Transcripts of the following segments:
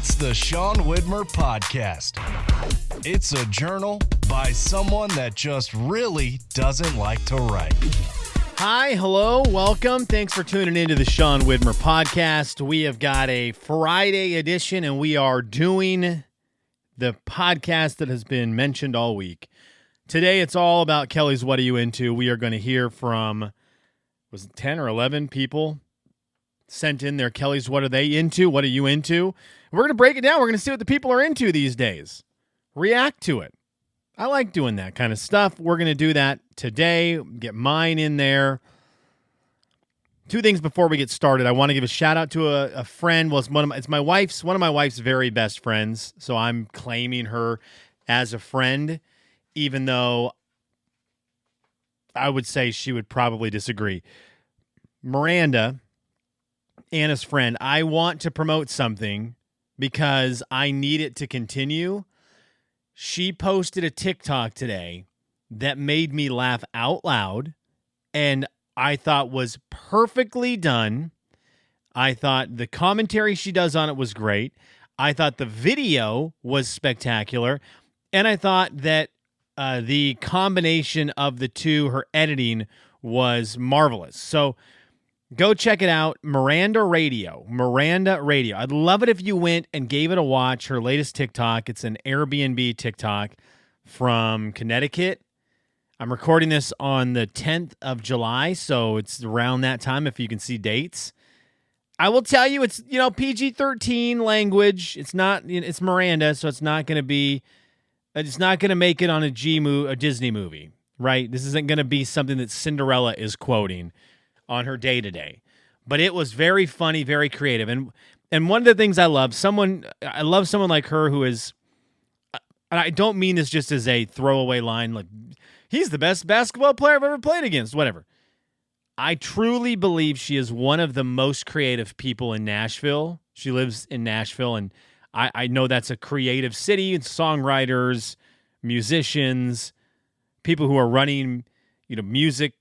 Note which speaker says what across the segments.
Speaker 1: It's the Sean Widmer Podcast. It's a journal by someone that just really doesn't like to write.
Speaker 2: Hi, hello, welcome. Thanks for tuning into the Sean Widmer Podcast. We have got a Friday edition, and we are doing the podcast that has been mentioned all week. Today, it's all about Kelly's What Are You Into? We are going to hear from, was it 10 or 11 people sent in their Kelly's What Are They Into? What are you into? We're going to break it down. We're going to see what the people are into these days. React to it. I like doing that kind of stuff. We're going to do that today. Get mine in there. Two things before we get started. I want to give a shout out to a friend. Well, it's one of my wife's very best friends. So I'm claiming her as a friend, even though I would say she would probably disagree. Miranda, Anna's friend, I want to promote something because I need it to continue. She posted a TikTok today that made me laugh out loud and I thought was perfectly done. I thought the commentary she does on it was great. I thought the video was spectacular. And I thought that the combination of the two, her editing, was marvelous. So go check it out. Miranda Radio. I'd love it if you went and gave it a watch. Her latest TikTok. It's an Airbnb TikTok from Connecticut. I'm recording this on the 10th of July, so it's around that time if you can see dates. I will tell you, it's PG-13 language. It's Miranda, so it's not going to make it on a Disney movie, right? This isn't going to be something that Cinderella is quoting on her day-to-day. But it was very funny, very creative. And one of the things I love someone like her who is, and I don't mean this just as a throwaway line, like, he's the best basketball player I've ever played against, whatever. I truly believe she is one of the most creative people in Nashville. She lives in Nashville, and I know that's a creative city. It's songwriters, musicians, people who are running, musicians'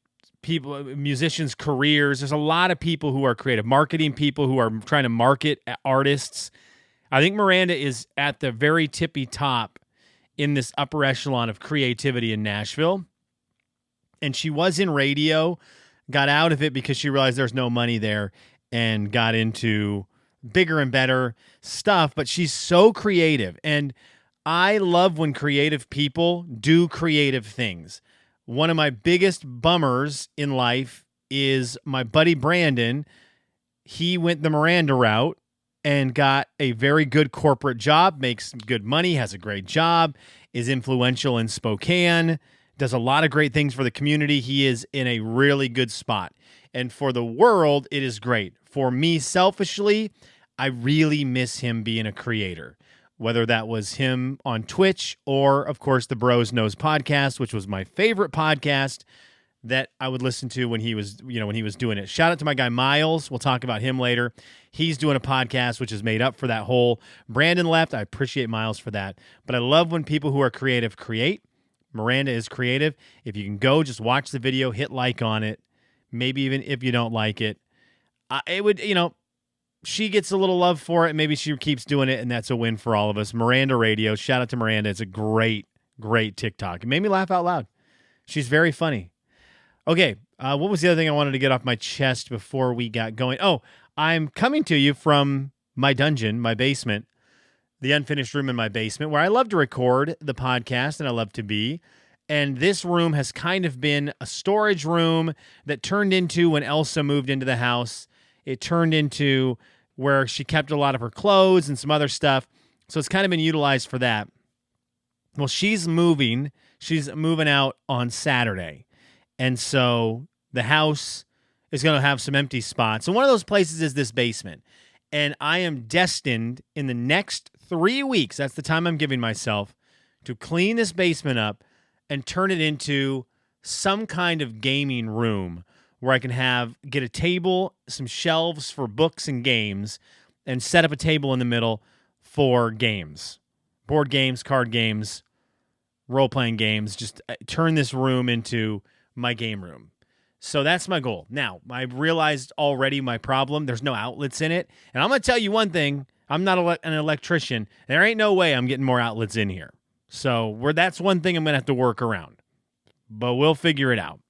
Speaker 2: careers. There's a lot of people who are creative, marketing people who are trying to market artists. I think Miranda is at the very tippy top in this upper echelon of creativity in Nashville. And she was in radio, got out of it because she realized there's no money there and got into bigger and better stuff. But she's so creative. And I love when creative people do creative things. One of my biggest bummers in life is my buddy Brandon. He went the Miranda route and got a very good corporate job, makes good money, has a great job, is influential in Spokane, does a lot of great things for the community. He is in a really good spot. And for the world, it is great. For me, selfishly, I really miss him being a creator. Whether that was him on Twitch or, of course, the Bros Knows podcast, which was my favorite podcast that I would listen to when he was doing it. Shout out to my guy Miles. We'll talk about him later. He's doing a podcast which is made up for that whole. Brandon left. I appreciate Miles for that. But I love when people who are creative create. Miranda is creative. If you can go, just watch the video, hit like on it. Maybe even if you don't like it, she gets a little love for it. Maybe she keeps doing it, and that's a win for all of us. Miranda Radio. Shout out to Miranda. It's a great, great TikTok. It made me laugh out loud. She's very funny. Okay, what was the other thing I wanted to get off my chest before we got going? Oh, I'm coming to you from my dungeon, my basement, the unfinished room in my basement, where I love to record the podcast and I love to be. And this room has kind of been a storage room that turned into, when Elsa moved into the house, it turned into where she kept a lot of her clothes and some other stuff. So it's kind of been utilized for that. Well, she's moving. She's moving out on Saturday. And so the house is going to have some empty spots. And one of those places is this basement. And I am destined in the next 3 weeks, that's the time I'm giving myself, to clean this basement up and turn it into some kind of gaming room where I can get a table, some shelves for books and games, and set up a table in the middle for games. Board games, card games, role-playing games. Just turn this room into my game room. So that's my goal. Now, I realized already my problem. There's no outlets in it. And I'm going to tell you one thing. I'm not an electrician. There ain't no way I'm getting more outlets in here. So that's one thing I'm going to have to work around. But we'll figure it out.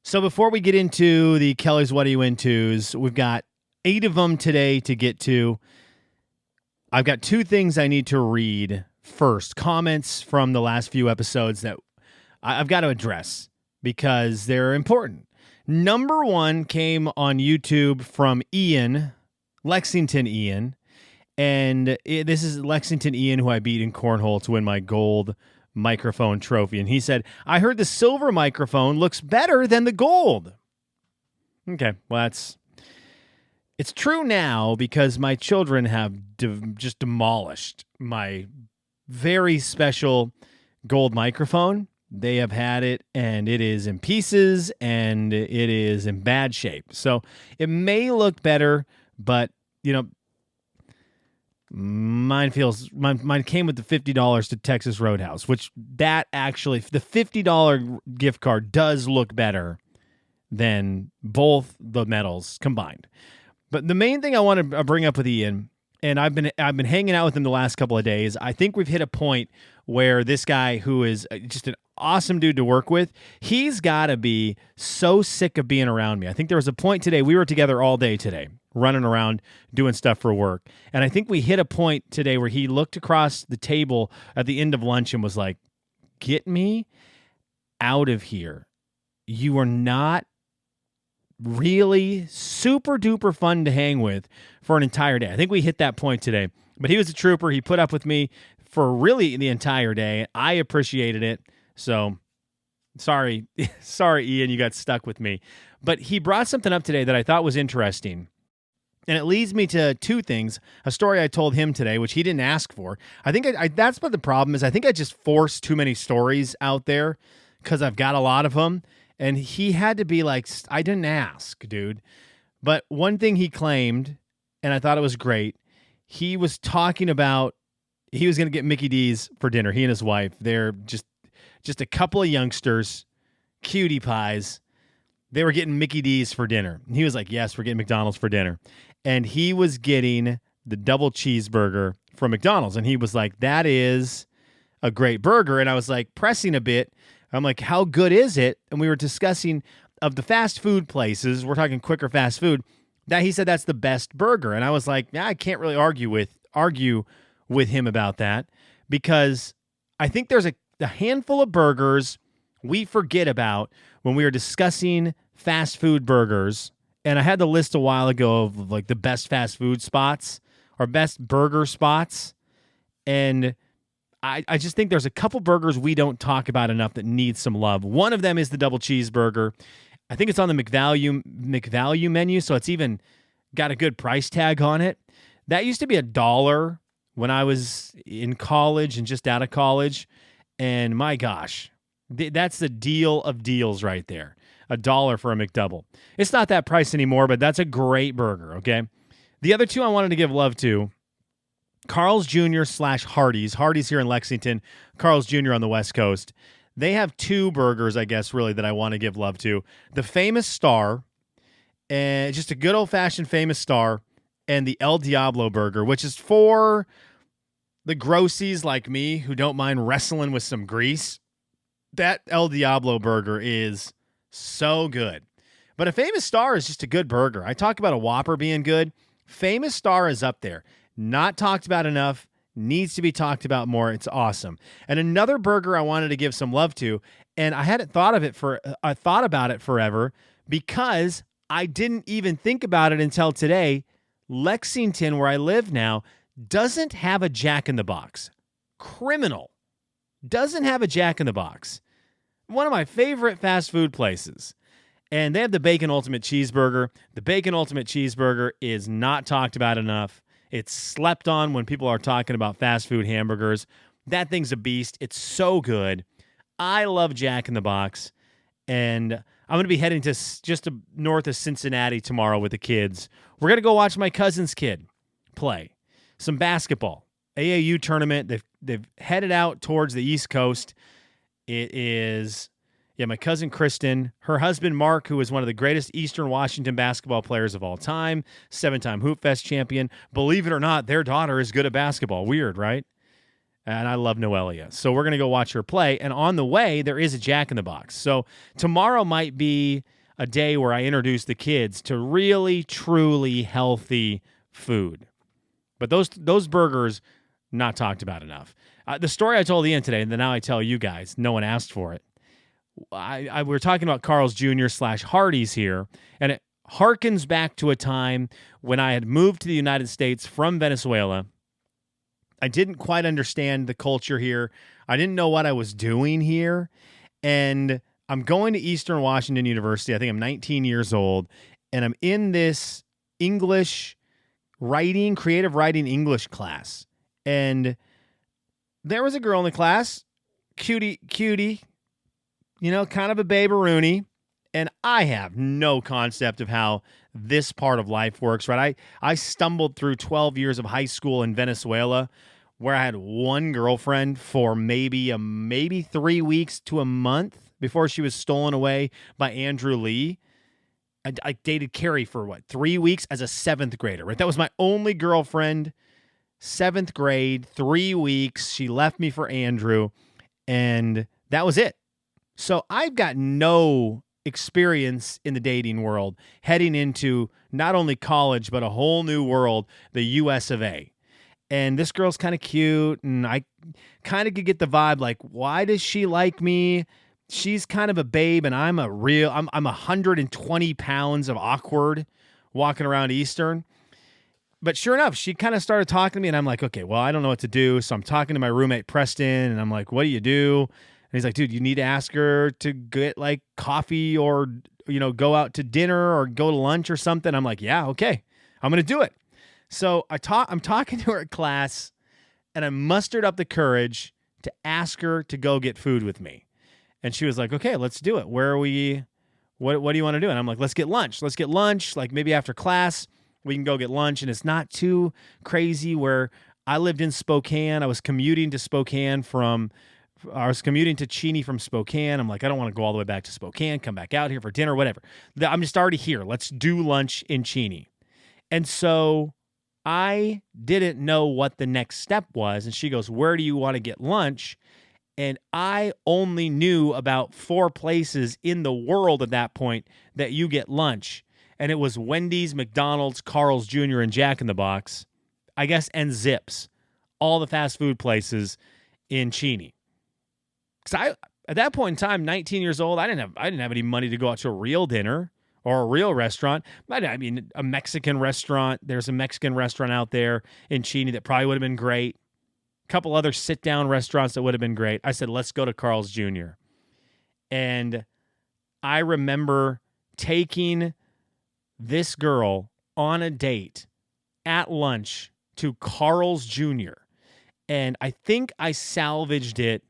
Speaker 2: So before we get into the Kelly's What Are You Into's, we've got 8 of them today to get to. I've got 2 things I need to read first. Comments from the last few episodes that I've got to address because they're important. Number 1 came on YouTube from Ian, Lexington Ian. And this is Lexington Ian, who I beat in cornhole to win my gold microphone trophy. And he said, I heard the silver microphone looks better than the gold. Okay, well, it's true now because my children have just demolished my very special gold microphone. They have had it, and it is in pieces, and it is in bad shape. So it may look better, but, mine came with the $50 to Texas Roadhouse, which the $50 gift card does look better than both the medals combined. But the main thing I want to bring up with Ian, and I've been hanging out with him the last couple of days. I think we've hit a point where this guy, who is just an awesome dude to work with, he's got to be so sick of being around me. I think there was a point today, we were together all day today, running around doing stuff for work. And I think we hit a point today where he looked across the table at the end of lunch and was like, get me out of here. You are not really super duper fun to hang with for an entire day. I think we hit that point today. But he was a trooper. He put up with me for really the entire day. I appreciated it. So sorry, Ian, you got stuck with me. But he brought something up today that I thought was interesting. And it leads me to 2 things. A story I told him today, which he didn't ask for. I think that's what the problem is. I think I just forced too many stories out there because I've got a lot of them. And he had to be like, I didn't ask, dude. But one thing he claimed, and I thought it was great, he was talking about he was going to get Mickey D's for dinner. He and his wife, they're just a couple of youngsters, cutie pies. They were getting Mickey D's for dinner. And he was like, yes, we're getting McDonald's for dinner. And he was getting the double cheeseburger from McDonald's. And he was like, that is a great burger. And I was like pressing a bit. I'm like, how good is it? And we were discussing of the fast food places, we're talking quicker fast food, that he said that's the best burger. And I was like, yeah, I can't really argue with him about that because I think there's a handful of burgers we forget about when we are discussing fast food burgers. And I had the list a while ago of like the best fast food spots or best burger spots. And I just think there's a couple burgers we don't talk about enough that need some love. One of them is the double cheeseburger. I think it's on the McValue menu, so it's even got a good price tag on it. That used to be $1 when I was in college and just out of college. And my gosh, that's the deal of deals right there. $1 for a McDouble. It's not that price anymore, but that's a great burger, okay? The other 2 I wanted to give love to, Carl's Jr. / Hardee's. Hardee's here in Lexington, Carl's Jr. on the West Coast. They have 2 burgers, I guess, really, that I want to give love to. The Famous Star, and just a good old-fashioned Famous Star, and the El Diablo burger, which is for the grossies like me who don't mind wrestling with some grease. That El Diablo burger is so good. But a Famous Star is just a good burger. I talk about a Whopper being good. Famous Star is up there. Not talked about enough, needs to be talked about more. It's awesome. And another burger I wanted to give some love to, and I hadn't thought about it forever because I didn't even think about it until today. Lexington, where I live now, doesn't have a Jack in the Box. Criminal. Doesn't have a Jack in the Box. One of my favorite fast food places. And they have the Bacon Ultimate Cheeseburger. The Bacon Ultimate Cheeseburger is not talked about enough. It's slept on when people are talking about fast food hamburgers. That thing's a beast. It's so good. I love Jack in the Box. And I'm going to be heading to just north of Cincinnati tomorrow with the kids. We're going to go watch my cousin's kid play some basketball. AAU tournament. They've headed out towards the East Coast. It's Yeah, my cousin Kristen, her husband Mark, who is one of the greatest Eastern Washington basketball players of all time, 7-time Hoop Fest champion. Believe it or not, their daughter is good at basketball. Weird, right? And I love Noelia. So we're going to go watch her play. And on the way, there is a Jack in the Box. So tomorrow might be a day where I introduce the kids to really, truly healthy food. But those burgers, not talked about enough. The story I told Ian today, and then now I tell you guys, no one asked for it. We were talking about Carl's Jr. / Hardee's here, and it harkens back to a time when I had moved to the United States from Venezuela. I didn't quite understand the culture here. I didn't know what I was doing here, and I'm going to Eastern Washington University. I think I'm 19 years old, and I'm in this English writing, creative writing English class, and there was a girl in the class, cutie, kind of a babe-a-rooney, and I have no concept of how this part of life works, right? I stumbled through 12 years of high school in Venezuela where I had one girlfriend for maybe 3 weeks to a month before she was stolen away by Andrew Lee. I dated Carrie for 3 weeks as a 7th grader, right? That was my only girlfriend, 7th grade, 3 weeks. She left me for Andrew, and that was it. So I've got no experience in the dating world heading into not only college, but a whole new world, the US of A. And this girl's kind of cute, and I kind of could get the vibe like, why does she like me? She's kind of a babe, and I'm 120 pounds of awkward walking around Eastern. But sure enough, she kind of started talking to me, and I'm like, okay, well, I don't know what to do. So I'm talking to my roommate, Preston, and I'm like, what do you do? And he's like, dude, you need to ask her to get coffee or, go out to dinner or go to lunch or something. I'm like, yeah, okay, I'm going to do it. So I'm talking to her at class, and I mustered up the courage to ask her to go get food with me. And she was like, okay, let's do it. Where are we? What do you want to do? And I'm like, let's get lunch. Maybe after class, we can go get lunch. And it's not too crazy where I lived in Spokane. I was commuting to Cheney from Spokane. I'm like, I don't want to go all the way back to Spokane, come back out here for dinner, whatever. I'm just already here. Let's do lunch in Cheney. And so I didn't know what the next step was. And she goes, where do you want to get lunch? And I only knew about 4 places in the world at that point that you get lunch. And it was Wendy's, McDonald's, Carl's Jr., and Jack in the Box, I guess, and Zips, all the fast food places in Cheney. Because at that point in time, 19 years old, I didn't have any money to go out to a real dinner or a real restaurant. I mean, a Mexican restaurant. There's a Mexican restaurant out there in Cheney that probably would have been great. A couple other sit-down restaurants that would have been great. I said, let's go to Carl's Jr. And I remember taking this girl on a date at lunch to Carl's Jr. And I think I salvaged it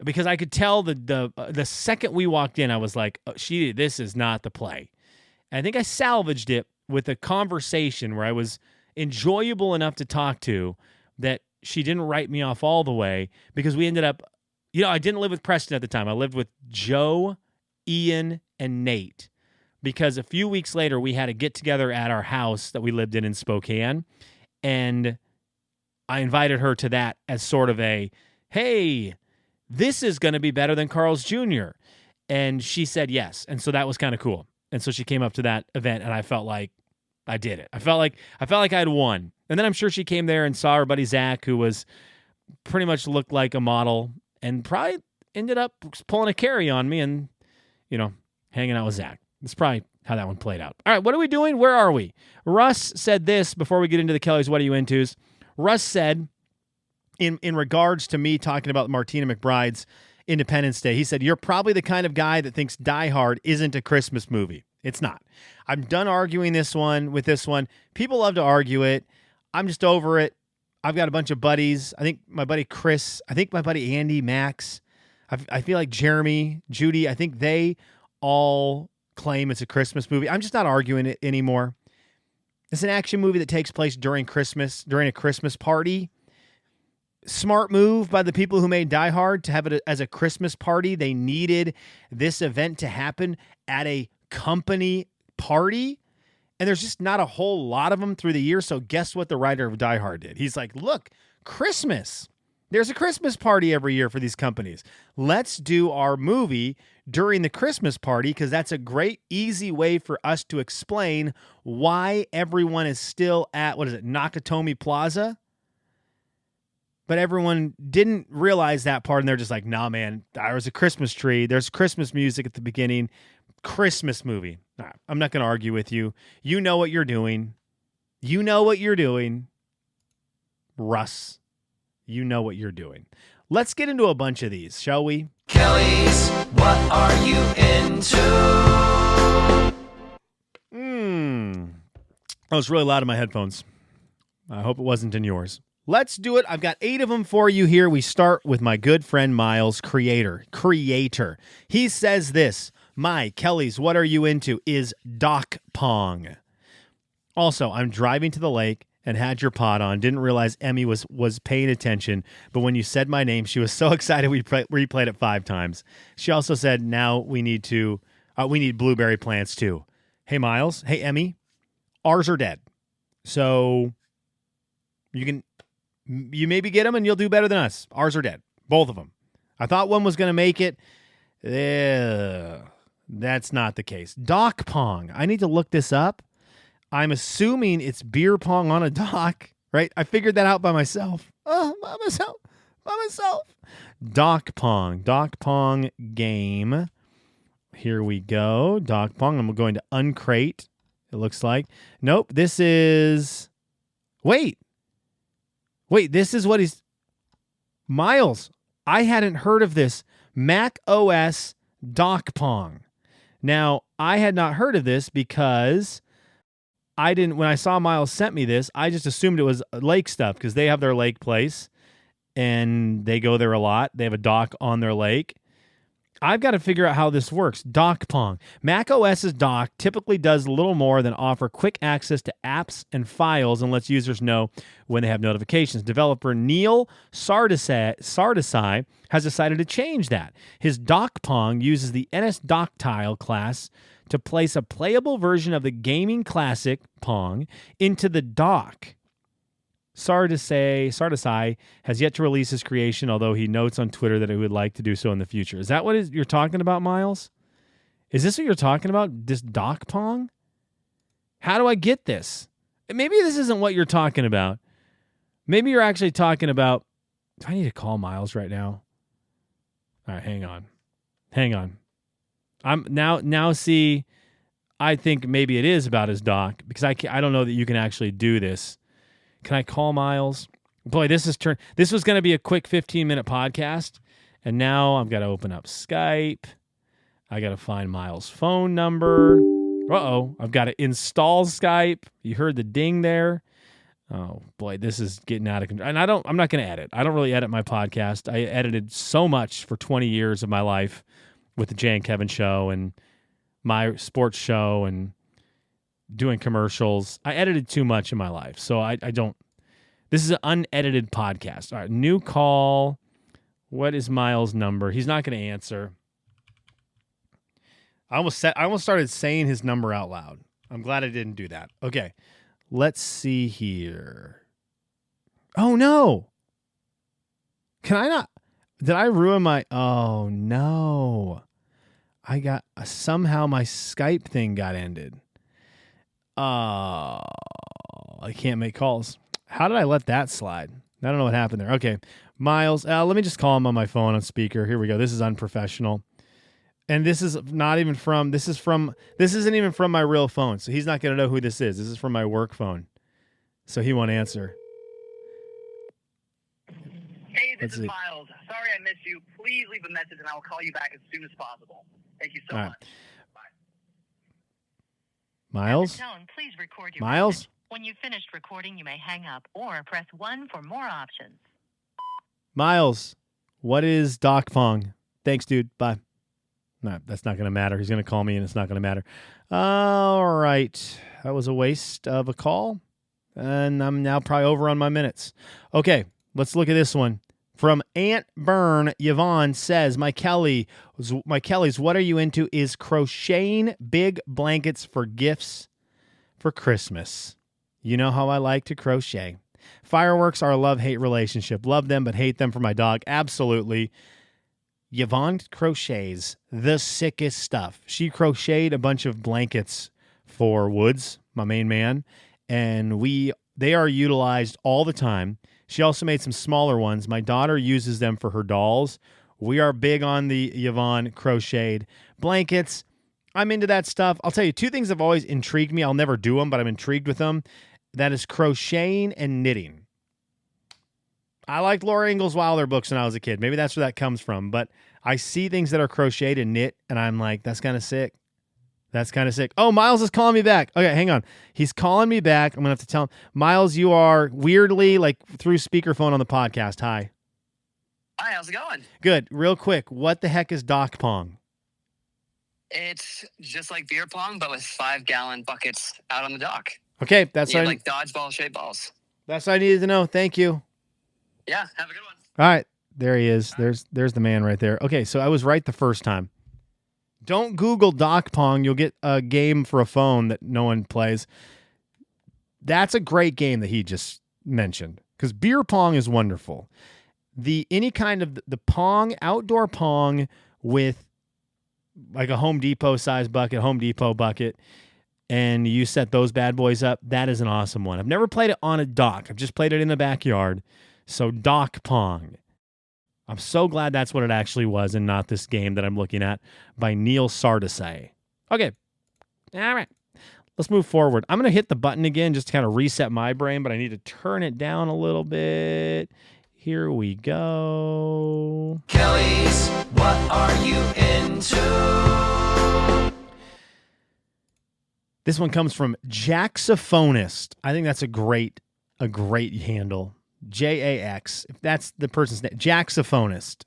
Speaker 2: because I could tell the second we walked in, I was like, oh, this is not the play. And I think I salvaged it with a conversation where I was enjoyable enough to talk to that she didn't write me off all the way, because we ended up, I didn't live with Preston at the time. I lived with Joe, Ian, and Nate, because a few weeks later we had a get together at our house that we lived in Spokane. And I invited her to that as sort of a, hey, this is going to be better than Carl's Jr. And she said yes. And so that was kind of cool. And so she came up to that event, and I felt like I did it. I felt like I had won. And then I'm sure she came there and saw her buddy Zach, who was pretty much looked like a model, and probably ended up pulling a carry on me and, hanging out with Zach. That's probably how that one played out. All right, what are we doing? Where are we? Russ said this before we get into the Kelly's What Are You Into's. Russ said, in regards to me talking about Martina McBride's Independence Day, he said, you're probably the kind of guy that thinks Die Hard isn't a Christmas movie. It's not. I'm done arguing with this one. People love to argue it. I'm just over it. I've got a bunch of buddies. I think my buddy Chris, I think my buddy Andy, Max, I feel like Jeremy, Judy, I think they all claim it's a Christmas movie. I'm just not arguing it anymore. It's an action movie that takes place during Christmas, during a Christmas party. Smart move by the people who made Die Hard to have it as a Christmas party. They needed this event to happen at a company party. And there's just not a whole lot of them through the year. So guess what the writer of Die Hard did? He's like, look, Christmas. There's a Christmas party every year for these companies. Let's do our movie during the Christmas party because that's a great, easy way for us to explain why everyone is still at, Nakatomi Plaza? But everyone didn't realize that part, and they're just like, nah, man, there's a Christmas tree. There's Christmas music at the beginning. Christmas movie. Nah, I'm not going to argue with you. You know what you're doing. You know what you're doing. Russ, you know what you're doing. Let's get into a bunch of these, shall we?
Speaker 3: Kelly's, what are you into?
Speaker 2: That was really loud in my headphones. I hope it wasn't in yours. Let's do it. I've got 8 of them for you here. We start with my good friend Miles, creator. He says this, Kelly's, what are you into, is Doc Pong. Also, I'm driving to the lake and had your pod on. Didn't realize Emmy was paying attention, but when you said my name, she was so excited we replayed it 5 times. She also said, now we need blueberry plants too. Hey, Miles. Hey, Emmy. Ours are dead. So you maybe get them and you'll do better than us. Ours are dead. Both of them. I thought one was going to make it. That's not the case. Dock pong. I need to look this up. I'm assuming it's beer pong on a dock, right? I figured that out by myself. By myself. Dock pong game. Here we go. Dock pong. I'm going to uncrate. It looks like. Nope. This is. Wait, this is what he's... Miles, I hadn't heard of this. Mac OS Dock Pong. Now, I had not heard of this because when I saw Miles sent me this, I just assumed it was lake stuff because they have their lake place and they go there a lot. They have a dock on their lake. I've got to figure out how this works. Dock Pong. Mac OS's dock typically does little more than offer quick access to apps and files and lets users know when they have notifications. Developer Neil Sardesai has decided to change that. His Dock Pong uses the NS Docktile class to place a playable version of the gaming classic Pong into the dock. Sardesai has yet to release his creation, although he notes on Twitter that he would like to do so in the future. Is that what you're talking about, Miles? Is this what you're talking about, this Dock Pong? How do I get this? Maybe this isn't what you're talking about. Maybe you're actually talking about... Do I need to call Miles right now? All right, hang on. I'm now see, I think maybe it is about his dock, because I don't know that you can actually do this. Can I call Miles? Boy, this was going to be a quick 15-minute podcast, and now I've got to open up Skype. I got to find Miles' phone number. I've got to install Skype. You heard the ding there. Oh, boy, this is getting out of control. And I'm not going to edit. I don't really edit my podcast. I edited so much for 20 years of my life with the Jay and Kevin show and my sports show and doing commercials. I edited too much in my life, so I don't. This is an unedited podcast. All right, new call. What is Miles' number? He's not going to answer. I almost started saying his number out loud. I'm glad I didn't do that. Okay, let's see here. Oh no! Can I not? Did I ruin my? Oh no! Somehow my Skype thing got ended. I can't make calls. How did I let that slide? I don't know what happened there. Okay, Miles, let me just call him on my phone on speaker. Here we go. This is unprofessional. And this is not even from, this isn't even from my real phone. So he's not going to know who this is. This is from my work phone. So he won't answer.
Speaker 4: Hey, this is Miles. Sorry I missed you. Please leave a message and I will call you back as soon as possible. Thank you so much. Bye.
Speaker 2: Miles?
Speaker 5: Tone, please record your
Speaker 2: Miles?
Speaker 5: message. When you've finished recording, you may hang up or press 1 for more options.
Speaker 2: Miles, what is Doc Pong? Thanks, dude. Bye. No, that's not going to matter. He's going to call me and it's not going to matter. All right. That was a waste of a call. And I'm now probably over on my minutes. Okay. Let's look at this one. From Aunt Byrne, Yvonne says, my Kellys, what are you into is crocheting big blankets for gifts for Christmas. You know how I like to crochet. Fireworks are a love-hate relationship. Love them, but hate them for my dog. Absolutely. Yvonne crochets the sickest stuff. She crocheted a bunch of blankets for Woods, my main man, and they are utilized all the time. She also made some smaller ones. My daughter uses them for her dolls. We are big on the Yvonne crocheted blankets. I'm into that stuff. I'll tell you, two things have always intrigued me. I'll never do them, but I'm intrigued with them. That is crocheting and knitting. I liked Laura Ingalls Wilder books when I was a kid. Maybe that's where that comes from. But I see things that are crocheted and knit, and I'm like, that's kind of sick. That's kind of sick. Oh, Miles is calling me back. Okay, hang on. He's calling me back. I'm going to have to tell him. Miles, you are weirdly, like, through speakerphone on the podcast. Hi.
Speaker 6: Hi, how's it going?
Speaker 2: Good. Real quick, what the heck is Dock Pong?
Speaker 6: It's just like beer pong, but with 5-gallon buckets out on the dock.
Speaker 2: Okay, that's
Speaker 6: You
Speaker 2: what
Speaker 6: have, like dodgeball-shaped balls.
Speaker 2: that's what I needed to know. Thank you.
Speaker 6: Yeah, have a good one.
Speaker 2: All right, there he is. There's the man right there. Okay, so I was right the first time. Don't Google Dock Pong. You'll get a game for a phone that no one plays. That's a great game that he just mentioned because beer pong is wonderful. Any kind of the pong, outdoor pong with like a Home Depot size bucket, Home Depot bucket, and you set those bad boys up. That is an awesome one. I've never played it on a dock. I've just played it in the backyard. So Dock Pong. I'm so glad that's what it actually was and not this game that I'm looking at by Neil Sardesay. Okay. All right. Let's move forward. I'm going to hit the button again just to kind of reset my brain, but I need to turn it down a little bit. Here we go.
Speaker 3: Kelly's, what are you into?
Speaker 2: This one comes from Jaxophonist. I think that's a great handle. Jax, if that's the person's name, Jaxophonist.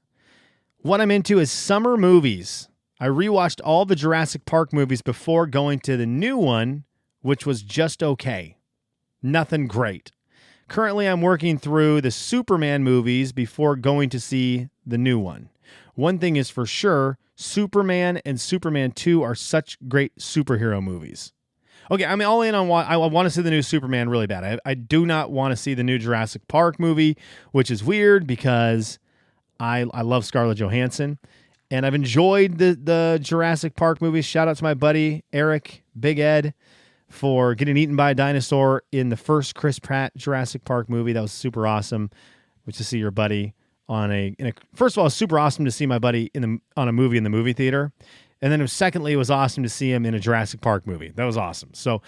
Speaker 2: What I'm into is summer movies. I rewatched all the Jurassic Park movies before going to the new one, which was just okay. Nothing great. Currently, I'm working through the Superman movies before going to see the new one. One thing is for sure, Superman and Superman 2 are such great superhero movies. Okay, I'm all in on I want to see the new Superman really bad. I do not want to see the new Jurassic Park movie, which is weird because I love Scarlett Johansson. And I've enjoyed the Jurassic Park movies. Shout out to my buddy, Eric, Big Ed, for getting eaten by a dinosaur in the first Chris Pratt Jurassic Park movie. That was super awesome. To see your buddy first of all, it's super awesome to see my buddy on a movie in the movie theater. And then secondly, it was awesome to see him in a Jurassic Park movie. That was awesome. So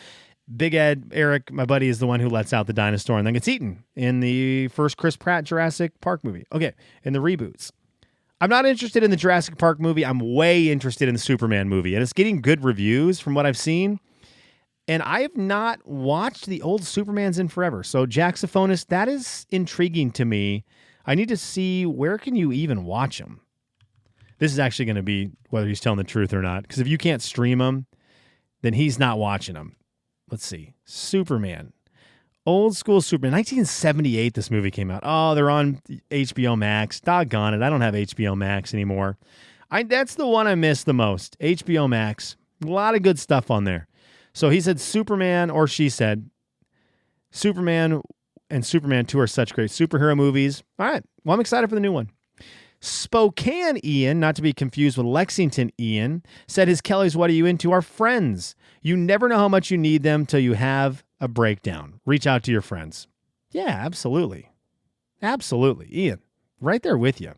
Speaker 2: Big Ed, Eric, my buddy, is the one who lets out the dinosaur and then gets eaten in the first Chris Pratt Jurassic Park movie. Okay, in the reboots. I'm not interested in the Jurassic Park movie. I'm way interested in the Superman movie. And it's getting good reviews from what I've seen. And I have not watched the old Supermans in forever. So Jaxophonist, that is intriguing to me. I need to see where can you even watch them. This is actually going to be whether he's telling the truth or not. Because if you can't stream them, then he's not watching them. Let's see. Superman. Old school Superman. 1978 this movie came out. Oh, they're on HBO Max. Doggone it. I don't have HBO Max anymore. That's the one I miss the most. HBO Max. A lot of good stuff on there. So he said Superman, or she said, Superman and Superman 2 are such great superhero movies. All right. Well, I'm excited for the new one. Spokane Ian, not to be confused with Lexington Ian, said his Kellys, what are you into, are friends. You never know how much you need them till you have a breakdown. Reach out to your friends. Yeah, absolutely. Absolutely. Ian, right there with you.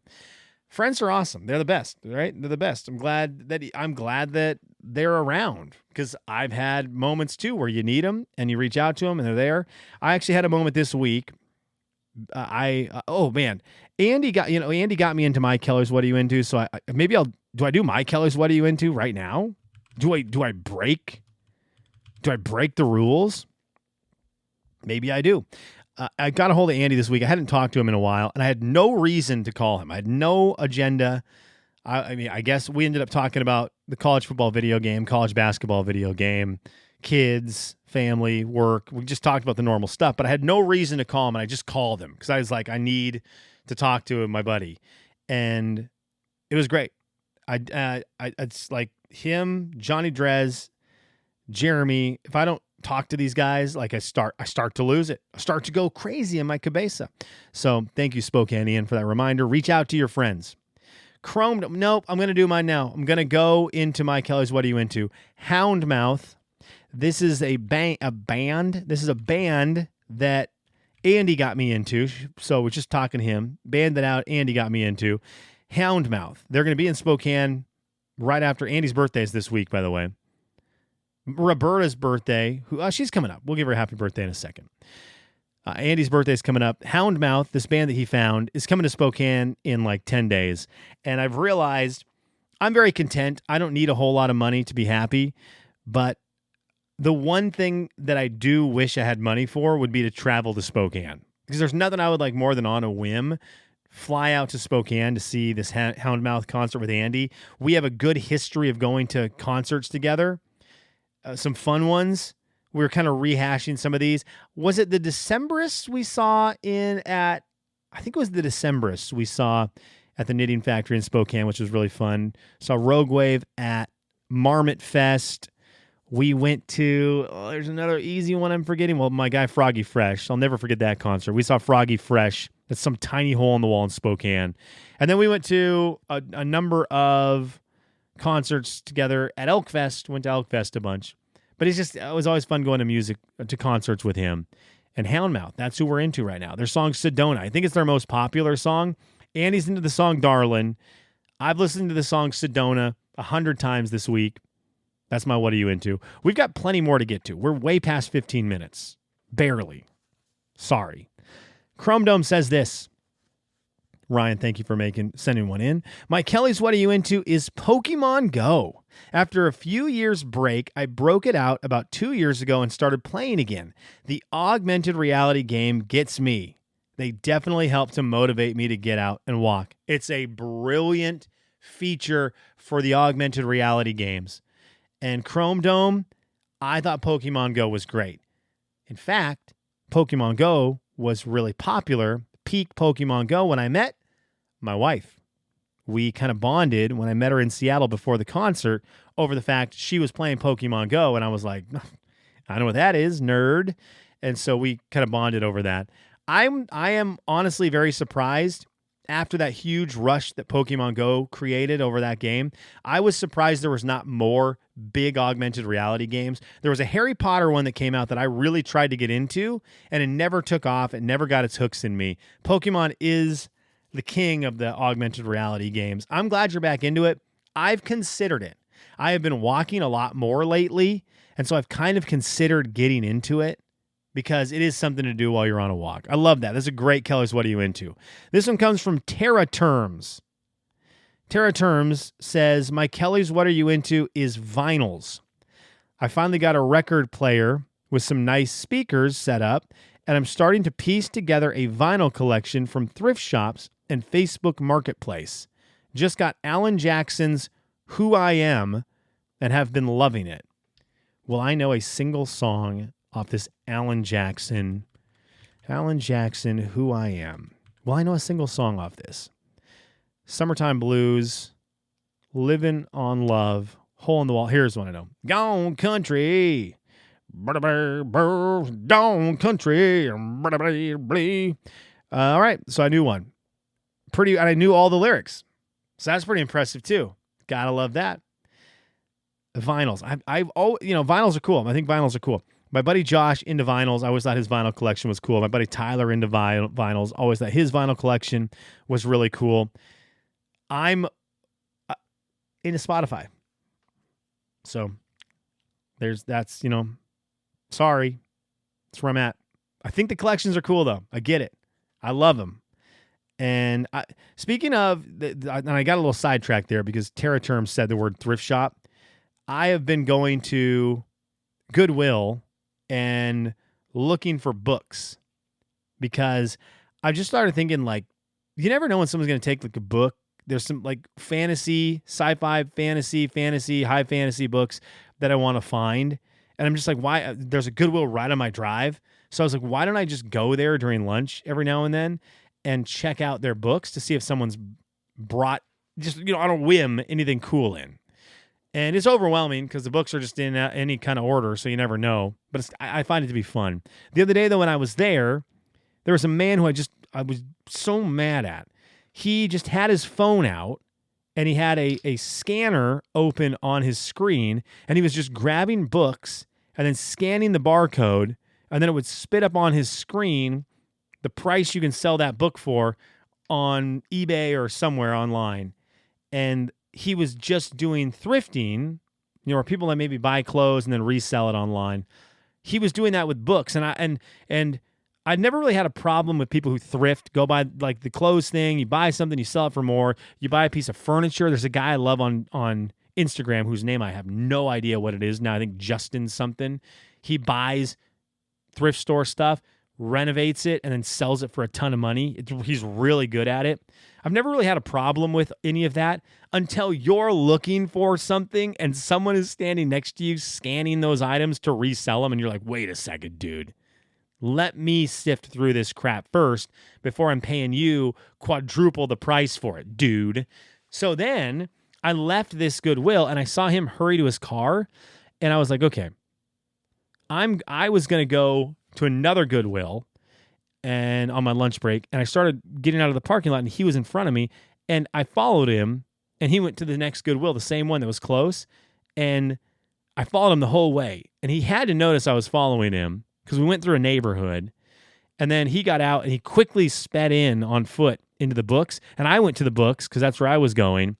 Speaker 2: Friends are awesome. They're the best, right? They're the best. I'm glad that they're around because I've had moments too where you need them and you reach out to them and they're there. I actually had a moment this week. Andy got me into my Kellers. What are you into? So do I do my Kellers? What are you into right now? Do I break the rules? Maybe I do. I got a hold of Andy this week. I hadn't talked to him in a while, and I had no reason to call him. I had no agenda. I guess we ended up talking about the college football video game, college basketball video game, kids, family, work. We just talked about the normal stuff, but I had no reason to call him, and I just called him because I was like, I need to talk to my buddy, and it was great. It's like him, Johnny Drez, Jeremy. If I don't talk to these guys, like I start to lose it. I start to go crazy in my cabeza. So thank you, Spokanean, for that reminder. Reach out to your friends. Chrome, nope, I'm going to do mine now. I'm going to go into my Kelly's What Are You Into? Houndmouth. This is a band. This is a band that Andy got me into. So we're just talking to him. Band that out Andy got me into. Houndmouth. They're going to be in Spokane right after Andy's birthday is this week, by the way. Roberta's birthday, she's coming up. We'll give her a happy birthday in a second. Andy's birthday is coming up. Houndmouth, this band that he found, is coming to Spokane in like 10 days. And I've realized I'm very content. I don't need a whole lot of money to be happy. But the one thing that I do wish I had money for would be to travel to Spokane. Because there's nothing I would like more than on a whim fly out to Spokane to see this Houndmouth concert with Andy. We have a good history of going to concerts together. Some fun ones. We were kind of rehashing some of these. Was it the Decemberists we saw I think it was the Decemberists we saw at the Knitting Factory in Spokane, which was really fun. Saw Rogue Wave at Marmot Fest. We went to, there's another easy one I'm forgetting. Well, my guy Froggy Fresh. I'll never forget that concert. We saw Froggy Fresh at some tiny hole in the wall in Spokane. And then we went to a number of concerts together at Elk Fest. Went to Elk Fest a bunch. But it was always fun going to concerts with him. And Houndmouth, that's who we're into right now. Their song Sedona, I think it's their most popular song. Andy's into the song Darlin'. I've listened to the song Sedona 100 times this week. That's my What Are You Into? We've got plenty more to get to. We're way past 15 minutes. Barely. Sorry. Chrome Dome says this. Ryan, thank you for sending one in. My Kelly's What Are You Into is Pokemon Go. After a few years break, I broke it out about 2 years ago and started playing again. The augmented reality game gets me. They definitely help to motivate me to get out and walk. It's a brilliant feature for the augmented reality games. And Chrome Dome, I thought Pokemon Go was great. In fact, Pokemon Go was really popular, peak Pokemon Go, when I met my wife. We kind of bonded when I met her in Seattle before the concert over the fact she was playing Pokemon Go, and I was like, I know what that is, nerd. And so we kind of bonded over that. I am honestly very surprised after that huge rush that Pokemon Go created over that game. I was surprised there was not more big augmented reality games. There was a Harry Potter one that came out that I really tried to get into, and it never took off. It never got its hooks in me. Pokemon is the king of the augmented reality games. I'm glad you're back into it. I've considered it. I have been walking a lot more lately, and so I've kind of considered getting into it because it is something to do while you're on a walk. I love that. This is a great Kelly's What Are You Into? This one comes from Terra Terms. Terra Terms says, my Kelly's What Are You Into is vinyls. I finally got a record player with some nice speakers set up, and I'm starting to piece together a vinyl collection from thrift shops and Facebook Marketplace. Just got Alan Jackson's Who I Am and have been loving it. Will I know a single song off this Alan Jackson, Who I Am? Will I know a single song off this? Summertime Blues, Living on Love, Hole in the Wall. Here's one I know. Gone Country. Gone Country. All right, so I knew one. And I knew all the lyrics. So that's pretty impressive too. Gotta love that. Vinyls. Vinyls are cool. I think vinyls are cool. My buddy Josh into vinyls. I always thought his vinyl collection was cool. My buddy Tyler into vinyls. Always thought his vinyl collection was really cool. I'm into Spotify. So sorry. That's where I'm at. I think the collections are cool though. I get it. I love them. And speaking of, and I got a little sidetracked there because Terra Terms said the word thrift shop. I have been going to Goodwill and looking for books because I've just started thinking, like, you never know when someone's going to take like a book. There's some like fantasy, sci-fi, fantasy, high fantasy books that I want to find. And I'm just like, why? There's a Goodwill right on my drive. So I was like, why don't I just go there during lunch every now and then and check out their books to see if someone's brought just, on a whim, anything cool in. And it's overwhelming because the books are just in any kind of order, so you never know. But I find it to be fun. The other day, though, when I was there was a man who I was so mad at. He just had his phone out, and he had a scanner open on his screen, and he was just grabbing books and then scanning the barcode, and then it would spit up on his screen the price you can sell that book for on eBay or somewhere online. And he was just doing thrifting, or people that maybe buy clothes and then resell it online. He was doing that with books, and I'd never really had a problem with people who thrift, go buy like the clothes thing. You buy something, you sell it for more. You buy a piece of furniture. There's a guy I love on Instagram whose name I have no idea what it is now. I think Justin something. He buys thrift store stuff, renovates it, and then sells it for a ton of money. He's really good at it. I've never really had a problem with any of that until you're looking for something and someone is standing next to you scanning those items to resell them, and you're like, wait a second, dude. Let me sift through this crap first before I'm paying you quadruple the price for it, dude. So then I left this Goodwill, and I saw him hurry to his car, and I was like, okay, I was going to go to another Goodwill and on my lunch break, and I started getting out of the parking lot, and he was in front of me, and I followed him, and he went to the next Goodwill, the same one that was close, and I followed him the whole way, and he had to notice I was following him because we went through a neighborhood, and then he got out, and he quickly sped in on foot into the books, and I went to the books because that's where I was going,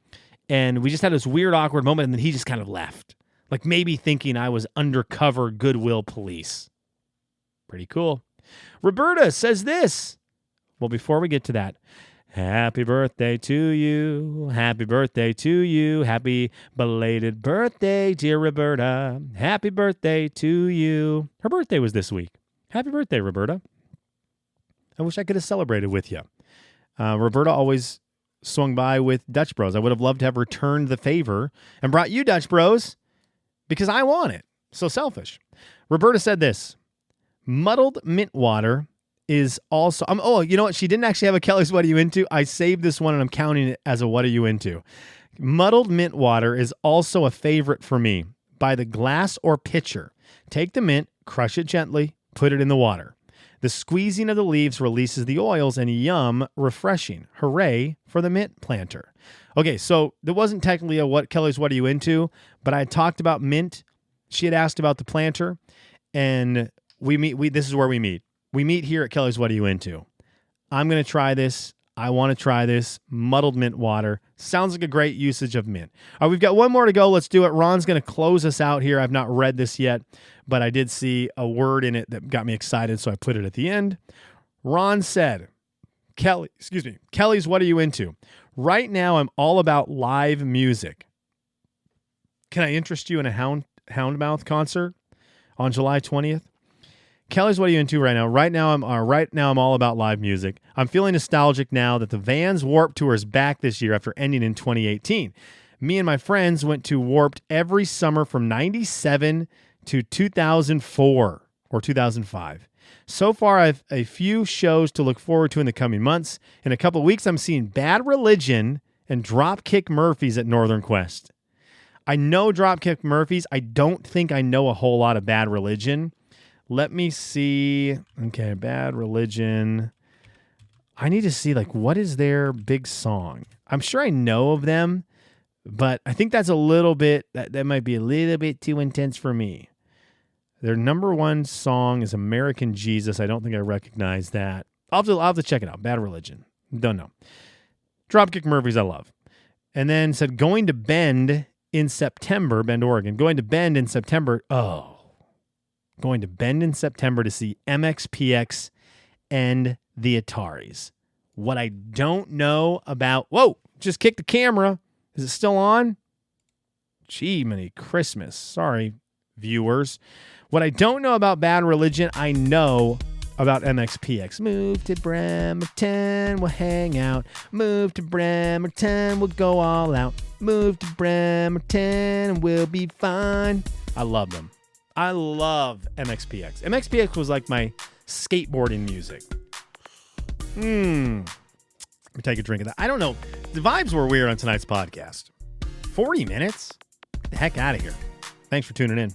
Speaker 2: and we just had this weird, awkward moment, and then he just kind of left, like maybe thinking I was undercover Goodwill police. Pretty cool. Roberta says this. Well, before we get to that, happy birthday to you. Happy birthday to you. Happy belated birthday, dear Roberta. Happy birthday to you. Her birthday was this week. Happy birthday, Roberta. I wish I could have celebrated with you. Roberta always swung by with Dutch Bros. I would have loved to have returned the favor and brought you Dutch Bros because I want it. So selfish. Roberta said this. Muddled mint water is also... oh, you know what? She didn't actually have a Kelly's What Are You Into? I saved this one, and I'm counting it as a What Are You Into? Muddled mint water is also a favorite for me. By the glass or pitcher. Take the mint, crush it gently, put it in the water. The squeezing of the leaves releases the oils, and yum, refreshing. Hooray for the mint planter. Okay, so there wasn't technically a Kelly's What Are You Into? But I had talked about mint. She had asked about the planter, and... This is where we meet. We meet here at Kelly's What Are You Into? I'm going to try this. I want to try this. Muddled mint water. Sounds like a great usage of mint. All right, we've got one more to go. Let's do it. Ron's going to close us out here. I've not read this yet, but I did see a word in it that got me excited, so I put it at the end. Ron said, Kelly's What Are You Into? Right now, I'm all about live music. Can I interest you in a Houndmouth concert on July 20th? Kelly's What Are You Into right now? Right now I'm all about live music. I'm feeling nostalgic now that the Vans Warped Tour is back this year after ending in 2018. Me and my friends went to Warped every summer from 97 to 2004 or 2005. So far, I've a few shows to look forward to in the coming months. In a couple of weeks, I'm seeing Bad Religion and Dropkick Murphys at Northern Quest. I know Dropkick Murphys. I don't think I know a whole lot of Bad Religion. Let me see. Okay, Bad Religion. I need to see, what is their big song? I'm sure I know of them, but I think that's a little bit, that might be a little bit too intense for me. Their number one song is American Jesus. I don't think I recognize that. I'll have to check it out. Bad Religion. Don't know. Dropkick Murphys I love. And then said going to Bend in September, Bend, Oregon. Going to Bend in September. Oh. Going to Bend in September to see MXPX and the Ataris. What I don't know about... Whoa! Just kicked the camera. Is it still on? Gee, many Christmas. Sorry, viewers. What I don't know about Bad Religion, I know about MXPX. Move to Bremerton, we'll hang out. Move to Bremerton, we'll go all out. Move to Bremerton, and we'll be fine. I love them. I love MXPX. MXPX was like my skateboarding music. Let me take a drink of that. I don't know. The vibes were weird on tonight's podcast. 40 minutes? Get the heck out of here. Thanks for tuning in.